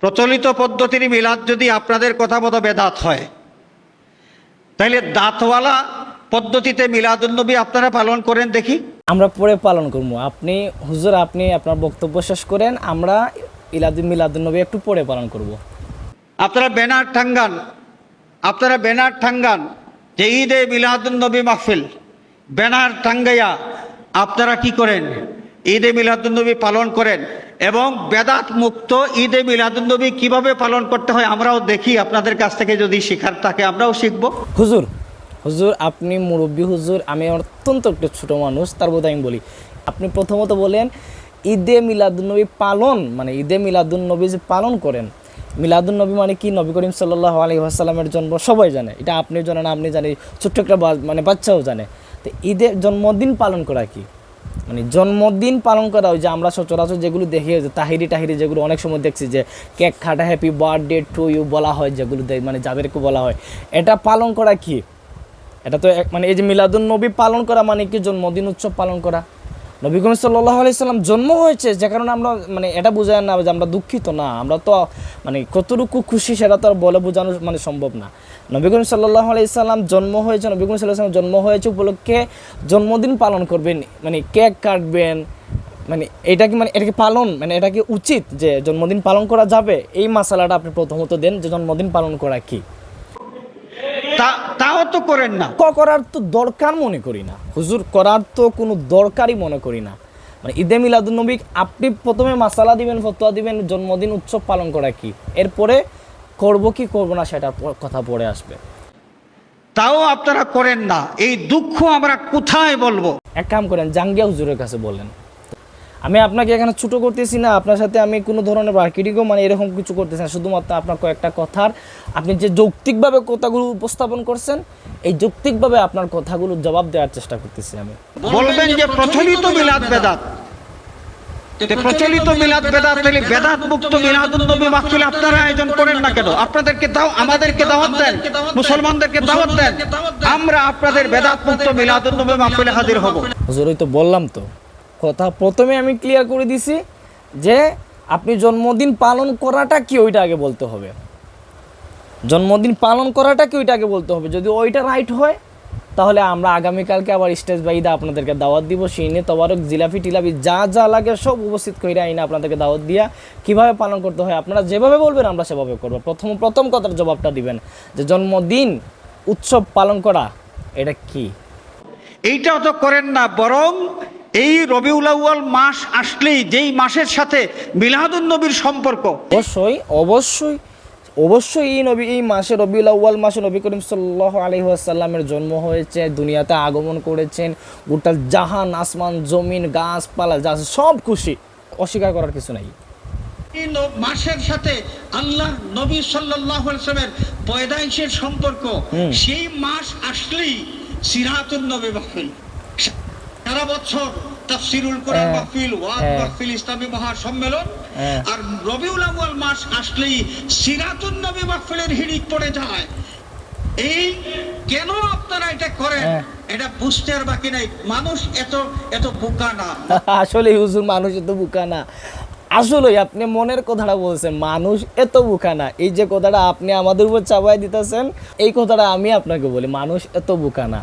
প্রচলিত পদ্ধতির মিলাদ যদি আপনাদের কথা মতো বেদাত হয়, তাহলে দাঁতওয়ালা পদ্ধতিতে মিলাদুন্নবী আপনারা পালন করেন দেখি। আমরা পরে পালন করবো। আপনি হুজুর আপনি আপনার বক্তব্য শেষ করেন, আমরা মিলাদুন্নবী একটু পরে পালন করব। আপনারা ব্যানার টাঙ্গান যে ঈদে মিলাদুন্নবী মাহফিল, ব্যানার টাঙ্গাইয়া আপনারা কি করেন? ঈদে মিলাদুন্নবী পালন করেন এবং বেদাত মুক্ত ঈদে মিলাদুন্নবী কিভাবে পালন করতে হয় আমরাও দেখি। আপনাদের কাছ থেকে যদি শেখার থাকে আমরাও শিখব। হুজুর আপনি মুরব্বী হুজুর, আমি অত্যন্ত একটু ছোটো মানুষ, তার বোধ আমি বলি, আপনি প্রথমত বলেন ঈদে মিলাদুন্নবী পালন মানে ঈদে মিলাদুন্নবী যে পালন করেন, মিলাদুন্নবী মানে কি? নবী করিম সাল্লাল্লাহু আলাইহি ওয়াসাল্লামের জন্ম সবাই জানে, এটা আপনি জানেন, আপনি জানেন, ছোট্ট একটা মানে বাচ্চাও জানে। তো ঈদের জন্মদিন পালন করা কি? মানে জন্মদিন পালন করা ওই যে আমরা সচরাচর যেগুলো দেখি, যে তাহিরি যেগুলো অনেক সময় দেখছি যে কেক কাটা, হ্যাপি বার্থডে টু ইউ বলা হয়, যেগুলো মানে যাদেরকে বলা হয়, এটা পালন করা কি? এটা তো মানে এই যে মিলাদুন্নবী পালন করা মানে কি? জন্মদিন উৎসব পালন করা। নবী করিম সাল্লাল্লাহু আলাইহি সাল্লাম জন্ম হয়েছে, যে কারণে আমরা মানে এটা বোঝায় না যে আমরা দুঃখিত না, আমরা তো মানে কতটুকু খুশি সেটা তো আর বলে বোঝানো মানে সম্ভব না। নবী করিম সাল্লাল্লাহু আলাইহি সাল্লাম জন্ম হয়েছে, নবী করিম সাল্লাল্লাহু আলাইহি সাল্লাম জন্ম হয়েছে উপলক্ষে জন্মদিন পালন করবেন, মানে কেক কাটবেন, মানে এটা কি মানে এটা কি পালন, মানে এটা কি উচিত যে জন্মদিন পালন করা যাবে? এই মাসালাটা আপনি প্রথমত দেন যে জন্মদিন পালন করা কি? তাও তো করেন না। করার তো দরকার মনে করি না হুজুর, করার তো কোনো দরকারই মনে করি না। মানে ঈদে মিলাদুন্নবী আপনি প্রথমে মাসালা দিবেন, ফতোয়া দিবেন জন্মদিন উৎসব পালন করা কি, এরপরে করব কি করব না সেটা কথা পরে আসবে। তাও আপনারা করেন না, এই দুঃখ আমরা কোথায় বলবো? এক কাম করেন, জাঙ্গিয়া হুজুরের কাছে বলেন। আমি আপনাকে এখানে ছোটো করতেছি না, আপনার সাথে আমি কোনো ধরনের মার্কেটিংও মানে এরকম কিছু করতেছি না, শুধুমাত্র আপনার কয়েকটা কথার আপনি যে যৌক্তিকভাবে কথাগুলো উপস্থাপন করছেন, এই যৌক্তিকভাবে আপনার কথাগুলো জবাব দেওয়ার চেষ্টা করতেছি আমি। বলবেন যে প্রচলিত মিলাদ বেদাত, প্রচলিত মিলাদ বেদাত, তাহলে বেদাত মুক্ত মিলাদুন্নবী মাহফিল আপনারা আয়োজন করেন না কেন? আপনাদেরকে দাও, আমাদেরকে দাওয়াত দেন, মুসলমানদেরকে দাওয়াত দেন, আমরা আপনাদের বেদাত মুক্ত মিলাদুন্নবী মাহফিলে হাজির হব। হুজুর তো বললাম তো কথা, প্রথমে আমি ক্লিয়ার করে দিছি যে আপনি জন্মদিন পালন করাটা কি ওইটা আগে বলতে হবে, জন্মদিন পালন করাটা কি ওইটা আগে বলতে হবে। যদি ওইটা রাইট হয় তাহলে আমরা আগামীকালকে আবার স্টেজ বাইদা আপনাদেরকে দাওয়াত দিব, সিনে তবারক জিলাপি টিলাপি যা যা লাগে সব উপস্থিত করে আইনা আপনাদেরকে দাওয়াত দিয়া কীভাবে পালন করতে হয় আপনারা যেভাবে বলবেন আমরা সেভাবে করবো। প্রথম কথার জবাবটা দিবেন যে জন্মদিন উৎসব পালন করা এটা কি? এইটাও তো করেন না, বরং এই রবিউল আউয়াল মাস আসলেই যেই মাসের সাথে মিলাদুন্নবীর সম্পর্ক, অবশ্যই এই মাসে রবিউল আউয়াল মাসে নবী করিম সাল্লাল্লাহু আলাইহি ওয়াসাল্লামের জন্ম হয়েছে, দুনিয়াতে আগমন করেছেন, গোটা জাহান আসমান জমিন গাছপালা যা সব খুশি, অস্বীকার করার কিছু নাই। এই মাসের সাথে আল্লাহ নবী সাল্লাল্লাহু আলাইহি ওয়াসাল্লামের পয়দাইশের সম্পর্ক, সেই মাস আসলেই সিরাতুন নবী মাহফিল, সারা বছর তাফসিরুল কোরআন মাহফিল, ওয়াজ মাহফিল, ইসলামী মহাসম্মেলন, আর রবিউল আউয়াল মাস আসলেই সিরাতুন নবী মাহফিলের হিড়িক পড়ে যায়। এই কেন আপনারা এটা করেন এটা বুঝতে আর বাকি নাই। মানুষ এত বোকা না। আসলে হুজুর মানুষ এত বোকা না, আসলে আপনি মনের কথাটা বলছেন, মানুষ এত বোকা না। এই যে কথাটা আপনি আমাদের উপর চাপাই দিতেছেন, এই কথাটা আমি আপনাকে বলি, মানুষ এত বোকা না।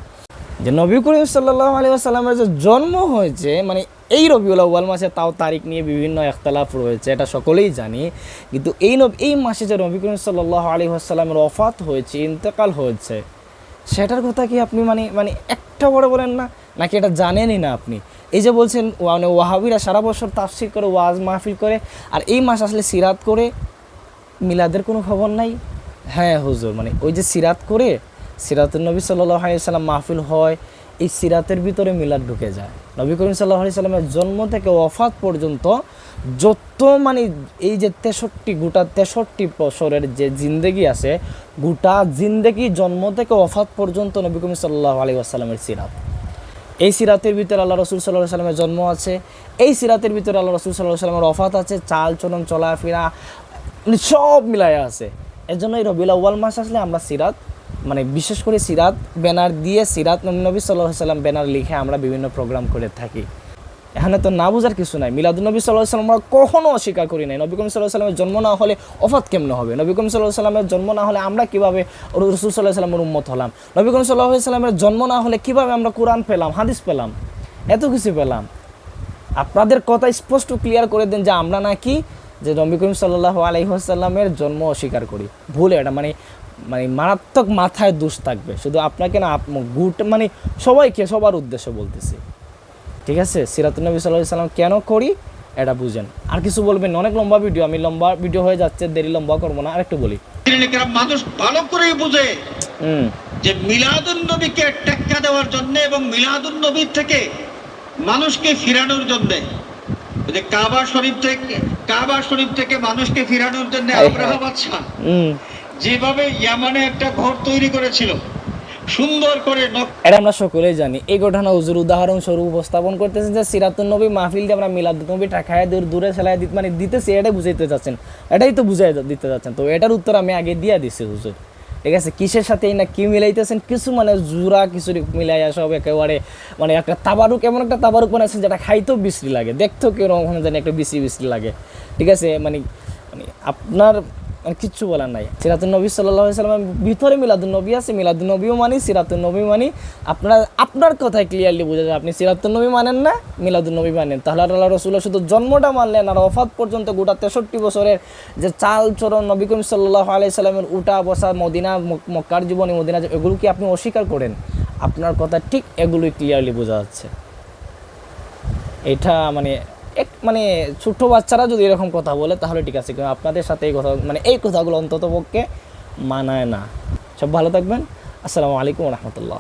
যে নবী করিম সাল্লাল্লাহু আলাইহি ওয়াসাল্লামের যে জন্ম হয়েছে মানে এই রবিউল আউয়াল মাসে, তাও তারিখ নিয়ে বিভিন্ন ইখতিলাফ রয়েছে, এটা সকলেই জানি, কিন্তু এই মাসে যে নবী করিম সাল্লাল্লাহু আলাইহি ওয়াসাল্লামের ওফাত হয়েছে, ইন্তেকাল হয়েছে, সেটার কথা কি আপনি মানে একটা বড় বলেন না, নাকি এটা জানেনই না আপনি? এই যে বলছেন মানে ওয়াহাবিরা সারা বছর তাফসির করে, ওয়াজ মাহফিল করে, আর এই মাস আসলে সিরাত করে, মিলাদের কোনো খবর নাই। হ্যাঁ হুজুর, মানে ওই যে সিরাত করে, সিরাতুন নবী সাল্লাল্লাহু আলাইহি ওয়াসাল্লাম মাহফিল হয়, এই সিরাতের ভিতরে মিলাদ ঢুকে যায়। নবী করিম সাল্লাল্লাহু আলাইহি ওয়াসাল্লামের জন্ম থেকে ওয়াফাত পর্যন্ত যত মানে এই যে গোটা 63 বছরের যে জিন্দেগি আছে, গোটা জিন্দেগি জন্ম থেকে ওয়াফাত পর্যন্ত নবী করিম সাল্লাল্লাহু আলাইহি ওয়াসাল্লামের সিরাত। এই সিরাতের ভিতরে আল্লাহ রসুল সাল্লাল্লাহু আলাইহি ওয়াসাল্লামের জন্ম আছে, এই সিরাতের ভিতরে আল্লাহ রসুল সাল্লাল্লাহু আলাইহি ওয়াসাল্লামের ওয়াফাত আছে, চাল চলন চলাফেরা মানে সব মিলায়া আছে। এর জন্য এই রবিউল আউয়াল মাস আসলে আমরা সিরাত মানে বিশেষ করে সিরাত ব্যানার দিয়ে, সিরাত নবী সাল্লাল্লাহু আলাইহি ওয়াসাল্লাম ব্যানার লিখে আমরা বিভিন্ন প্রোগ্রাম করে থাকি। এখানে তো না বোঝার কিছু নাই। মিলাদুন্নবী সাল্লাল্লাহু আলাইহি ওয়াসাল্লাম আমরা কখনো অস্বীকার করি নাই। নবী করিম সাল্লাল্লাহু আলাইহি ওয়াসাল্লামের জন্ম না হলে ওফাত কেমনে হবে? নবী করিম সাল্লাল্লাহু আলাইহি ওয়াসাল্লামের জন্ম না হলে আমরা কিভাবে রাসূল সাল্লাল্লাহু আলাইহি ওয়াসাল্লামের উম্মত হলাম? নবী করিম সাল্লাল্লাহু আলাইহি ওয়াসাল্লামের জন্ম না হলে কিভাবে আমরা কোরআন পেলাম, হাদিস পেলাম, এত কিছু পেলাম? আপনাদের কথা স্পষ্ট ক্লিয়ার করে দেন যে আমরা নাকি যে নবী করিম সাল্লাল্লাহু আলাইহি ওয়াসাল্লামের জন্ম অস্বীকার করি। ভুল এটা, মানে মারাত্মক মাথায় দোষ থাকবে। শুধু আপনাকে না, মানে সবাইকে, সবার উদ্দেশ্য বলতেছি, ঠিক আছে? সিরাতুন নবী সাল্লাল্লাহু আলাইহি ওয়াসাল্লাম কেন করি এটা বুঝেন। আর কিছু বলবেন? অনেক লম্বা ভিডিও, আমি লম্বা ভিডিও হয়ে যাচ্ছে, দেরি লম্বা করবো না, আরেকটু বলি। মানুষ ভালো করেই বুঝে যে মিলাদুন নবীকে টেক্কা দেওয়ার জন্য এবং মিলাদুন নবীর থেকে মানুষকে ফিরানোর জন্য, যে কাবা শরীফ থেকে মানুষকে ফিরানোর জন্য আব্রাহা বাদশা যেভাবে ইয়ামানে একটা ঘর তৈরি করেছিল সুন্দর করে, এটা আমরা সকলেই জানি। এই ঘটনা হুজুর উদাহরণস্বরূপ উপস্থাপন করতেছেন যে সিরাতুন নবী মাহফিল দিয়ে আমরা মিলাদুন নবী টাকায় দূরে ছেলাই মানে দিতেছি, এটাই বুঝাইতে চাচ্ছেন, এটাই তো বুঝাই দিতে যাচ্ছেন। তো এটার উত্তর আমি আগে দিয়ে দিচ্ছি হুজুর, ঠিক আছে? কিসের সাথে এই না কি মিলাইতেছেন, কিছু মানে জুরা কিছু মিলাইয়া সব একেবারে মানে একটা তাবারুক, এমন একটা তাবারুক বানাইছেন যেটা খাইতেও বিশ্রী লাগে, দেখতেও কেরকম জানি একটা বিশ্রী লাগে, ঠিক আছে? মানে আপনার কিচ্ছু বলার নাই। সিরাতুন নবী সাল্লাল্লাহু আলাইহি ওয়াসাল্লামের ভিতরে মিলাদুন নবী আছে, মিলাদুন নবীও মানি, সিরাতুন নবী মানি। আপনার কথায় ক্লিয়ারলি বোঝা যায় আপনি সিরাতুন নবী মানেন না, মিলাদুন নবী মানেন। তাহলে আল্লাহ রাসূলের শুধু জন্মটা মানলেন, আর ওফাত পর্যন্ত গোটা 63 বছরের যে চাল চরণ নবী করিম সাল্লাল্লাহু আলাইহি ওয়াসাল্লামের উঠা বসা, মদিনা মক্কার জীবনী, মদিনা, এগুলো কি আপনি অস্বীকার করেন? আপনার কথা ঠিক এগুলোই ক্লিয়ারলি বোঝা যাচ্ছে। এটা মানে ছোট বাচ্চারা যদি এরকম কথা বলে তাহলে ঠিক আছে, কিন্তু আপনাদের সাথে এই কথাগুলো অন্তত পক্ষে মানায় না। সব ভালো থাকবেন। আসসালামু আলাইকুম ওয়া রাহমাতুল্লাহ।